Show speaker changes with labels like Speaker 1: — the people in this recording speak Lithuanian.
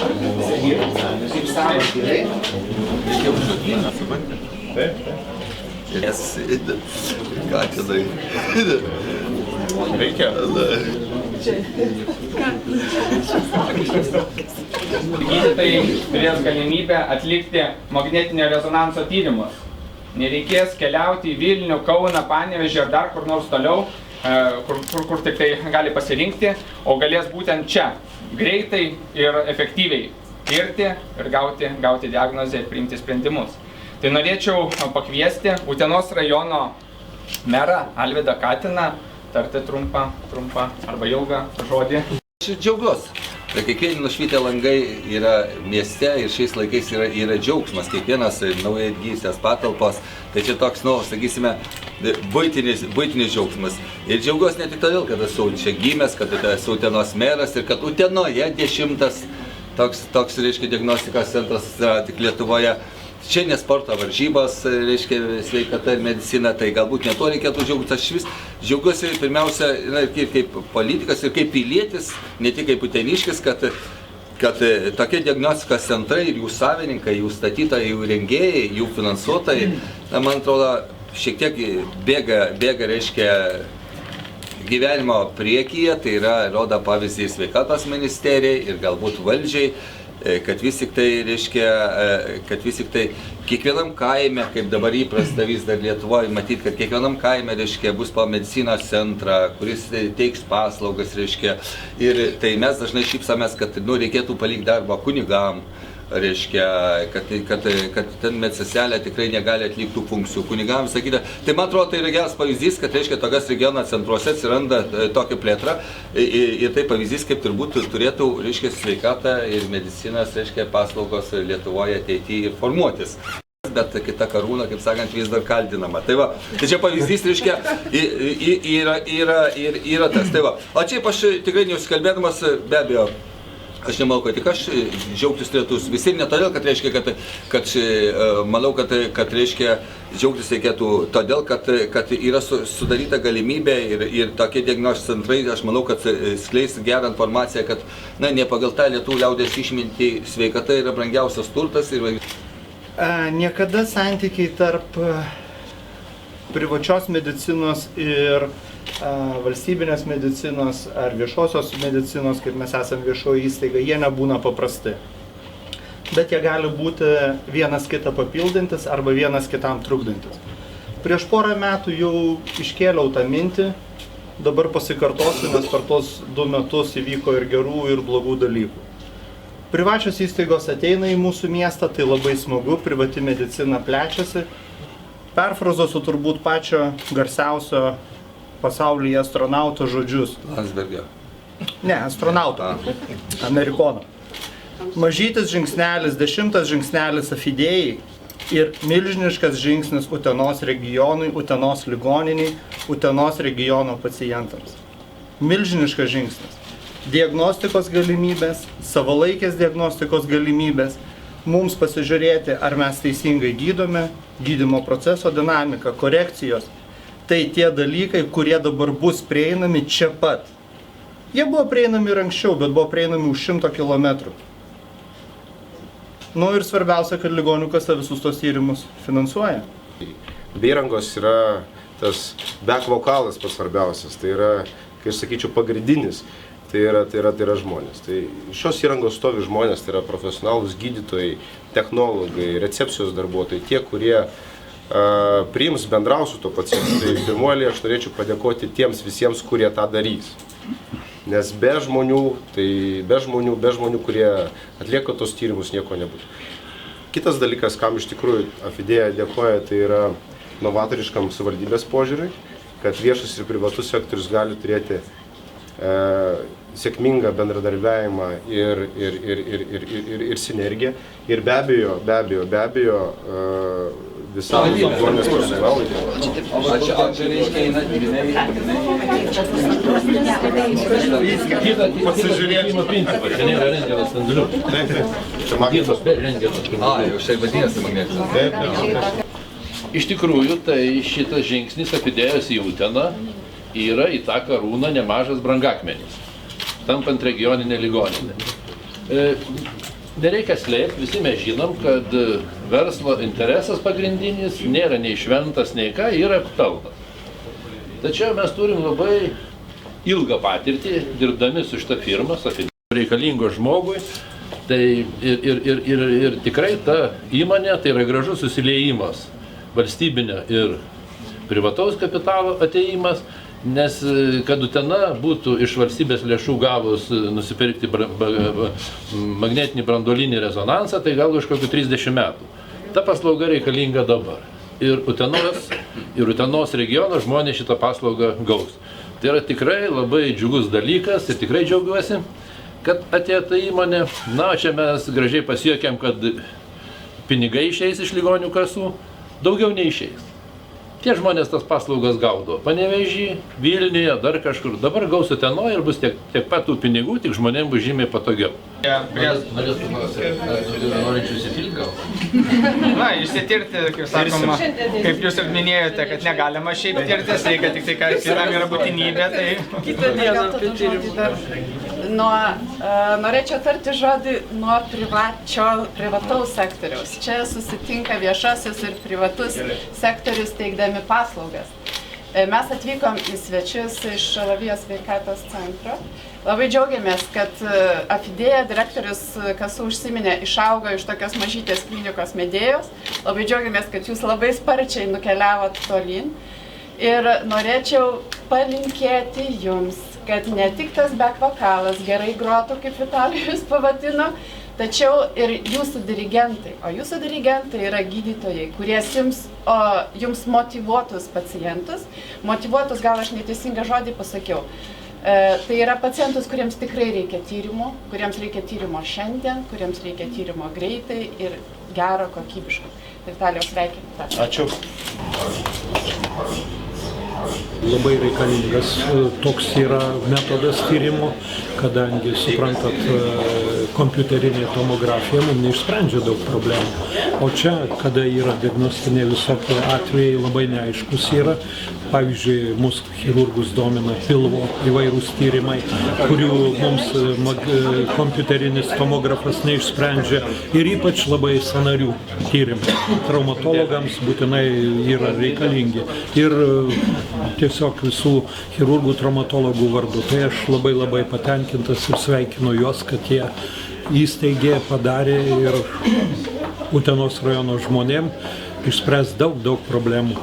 Speaker 1: Kaip savas gerai.
Speaker 2: Jau žodyną, suprantate?
Speaker 1: Taip.
Speaker 2: Jas, ką čia darai?
Speaker 1: Reikia.
Speaker 3: Gydytojai turės galimybę atlikti magnetinio rezonanso tyrimus. Nereikės keliauti į Vilnių, Kauną, Panevėžį ar dar kur nors toliau, kur tik tai gali pasirinkti, o galės būtent čia greitai ir efektyviai tirti ir gauti diagnozę ir priimti sprendimus. Tai norėčiau pakviesti Utenos rajono merą Alvydą Katiną tarti trumpą arba ilgą žodį.
Speaker 2: Aš džiaugiuosi. Kiekvieni nušvitę langai yra mieste ir šiais laikais yra džiaugsmas, kiekvienas naujai atgijęs patalpos. Tai čia toks, sakysime, buitinis džiaugsmas. Ir džiaugiuosi ne tik todėl, kad esu čia gimęs, kad esu Utenos meras ir kad Utenoje 10 toks, reiškia, diagnostikos centras yra tik Lietuvoje. Čia ne sporto varžybos, reiškia, sveikata ir medicina, tai galbūt ne to reikėtų džiaugtis. Aš vis džiaugiuosi pirmiausia kaip politikas ir kaip pilietis, ne tik kaip uteniškis, kad tokie diagnostikos centrai ir jų savininkai, jų statytojai, jų rengėjai, jų finansuotojai, man atrodo, šiek tiek bėga, reiškia, gyvenimo priekyje, tai yra, rodo pavyzdį ir sveikatos ministerijai ir galbūt valdžiai, kad vis tik tai, reiškia, kiekvienam kaime, kaip dabar įprasta vis dar Lietuvoje, matyti, kad kiekvienam kaime, reiškia, bus po medicinos centrą, kuris teiks paslaugas, reiškia, ir tai mes dažnai šypsamės, kad reikėtų palikti darbą kunigam, reiškia, kad ten medseselė tikrai negali atlikti tų funkcijų kunigams, sakyta. Tai man atrodo, tai yra geras pavyzdys, kad, reiškia, tokias regiono centruose atsiranda tokia plėtra ir tai pavyzdys, kaip turbūt turėtų, reiškia, sveikata ir medicinas, reiškia, paslaugos Lietuvoje ateityje formuotis. Bet kita karūna, kaip sakant, vis dar kaldinama. Tai va, tai čia pavyzdys, reiškia, yra tas. Tai va, o čia aš tikrai neusikalbėdamas, be abejo, aš nemanau, kad tik aš džiaugtis turėtų visi, ne todėl, kad reiškia, manau, kad reiškia, džiaugtis reikėtų todėl, kad yra sudaryta galimybė ir tokie diagnostikos centrai, aš manau, kad skleis gerą informaciją, kad, ne pagal tą lietuvių liaudies išmintį sveikata yra brangiausias turtas.
Speaker 4: Niekada santykiai tarp privačios medicinos ir valstybinės medicinos ar viešosios medicinos, kaip mes esame viešoji įstaiga, jie nebūna paprasti. Bet jie gali būti vienas kitą papildantis arba vienas kitam trukdantis. Prieš porą metų jau iškėliau tą mintį, dabar pasikartosiu, nes per tos 2 metus įvyko ir gerų, ir blogų dalykų. Privačios įstaigos ateina į mūsų miestą, tai labai smagu, privati medicina plečiasi. Perfrazuosiu turbūt pačio garsiausio pasaulyje astronauto žodžius.
Speaker 2: Landsbergio.
Speaker 4: Ne, astronauto. Amerikono. Mažytis žingsnelis, 10 žingsnelis afidėjai ir milžiniškas žingsnis Utenos regionui, Utenos ligoniniai, Utenos regiono pacientams. Milžiniškas žingsnis. Diagnostikos galimybės, savalaikės diagnostikos galimybės, mums pasižiūrėti, ar mes teisingai gydome, gydymo proceso dinamika, korekcijos. Tai tie dalykai, kurie dabar bus prieinami čia pat. Jie buvo prieinami ir anksčiau, bet buvo prieinami už 100 kilometrų. Ir svarbiausia, kad ligonių kasa visus tos tyrimus finansuoja.
Speaker 5: Įrangos yra tas back vokalas pats svarbiausias, tai yra, kai aš sakyčiau, pagrindinis. Tai yra žmonės. Tai šios įrangos stovi žmonės, tai yra profesionalūs gydytojai, technologai, recepcijos darbuotojai, tie, kurie priims bendraus su to pacientu. Tai pirmuoju aš norėčiau padėkoti tiems visiems, kurie tą darys. Nes be žmonių, kurie atlieka tos tyrimus, nieko nebūtų. Kitas dalykas, kam iš tikrųjų Afidėja dėkoja, tai yra novatoriškam savivaldybės požiūriui, kad viešas ir privatus sektorius gali turėti sėkmingą bendradarbiavimą ir sinergiją. Ir be abejo, visam ligoninės personalui.
Speaker 6: Pasižiūrėjimo principas, čia nėra rentgeno spindulių. Magnetos be rentgeno spindulių.
Speaker 2: Jau štai vadinasi magnetas.
Speaker 6: Iš tikrųjų, tai šitas žingsnis Afidėjos į Uteną yra į tą karūną nemažas brangakmenis, tampant regioninę ligoninę. nereikia slėpti, visi mes žinom, kad verslo interesas pagrindinis nėra nei šventas, nei ką, yra pelnas. Tačiau mes turim labai ilgą patirtį, dirbdami su šitą firmą, reikalingo žmogui. Tai ir tikrai ta įmonė tai yra gražus susiliejimas valstybinio ir privataus kapitalo ateimas, nes kad Utena būtų iš valstybės lėšų gavus nusipirkti magnetinį branduolinį rezonansą, tai gal už kokių 30 metų. Ta paslauga reikalinga dabar. Ir Utenos regiono žmonės šitą paslaugą gaus. Tai yra tikrai labai džiugus dalykas ir tikrai džiaugiuosi, kad atėjo ta įmonė. Na, čia mes gražiai pasijuokėm, kad pinigai išeis iš ligonių kasų, daugiau neišeis. Tie žmonės tas paslaugas gaudo Panevėžy, Vilniuje, dar kažkur. Dabar gaus Utenoje ir bus tiek pat tų pinigų, tik žmonėms bus žymiai patogiau.
Speaker 2: Norinčių įsitirti gal?
Speaker 3: Na, išsitirti, kaip sakoma, kaip jūs ir minėjote, kad negalima šiaip tirtis, reikia tik tai, kad kitam yra būtinybė, tai...
Speaker 1: Kitą dieną apie tyrimą. Norėčiau tarti žodį nuo privataus sektoriaus. Čia susitinka viešasis ir privatus sektorius teikdami paslaugas. Mes atvykom į svečius iš Šalavijos sveikatos centro. Labai džiaugiamės, kad Afidėja direktorius, kas užsiminė, išaugo iš tokios mažytės klinikos Medėjos. Labai džiaugiamės, kad jūs labai sparčiai nukeliavot tolyn. Ir norėčiau palinkėti jums, kad ne tik tas back vokalas gerai grotų, kaip Vitalijus pavadino, tačiau ir jūsų dirigentai. O jūsų dirigentai yra gydytojai, kurie jums motyvuotus pacientus. Motyvuotus, gal aš neteisingą žodį pasakiau. Tai yra pacientus, kuriems tikrai reikia tyrimo, kuriems reikia tyrimo šiandien, kuriems reikia tyrimo greitai ir gero, kokybiško. Vitalijos, sveikinti.
Speaker 7: Ačiū. Labai reikalingas toks yra metodas tyrimo, kadangi, suprantat, kompiuterinė tomografija mums neišsprendžia daug problemų. O čia, kada yra diagnostinė visokie atvejai, labai neaiškus yra. Pavyzdžiui, mūsų chirurgus domina pilvo įvairūs tyrimai, kurių mums kompiuterinis tomografas neišsprendžia, ir ypač labai sąnarių tyrimai. Traumatologams būtinai yra reikalingi. Ir tiesiog visų chirurgų, traumatologų vardu. Tai aš labai patenkintas ir sveikinu juos, kad jie įsteigė, padarė ir Utenos rajono žmonėm išspręs daug problemų.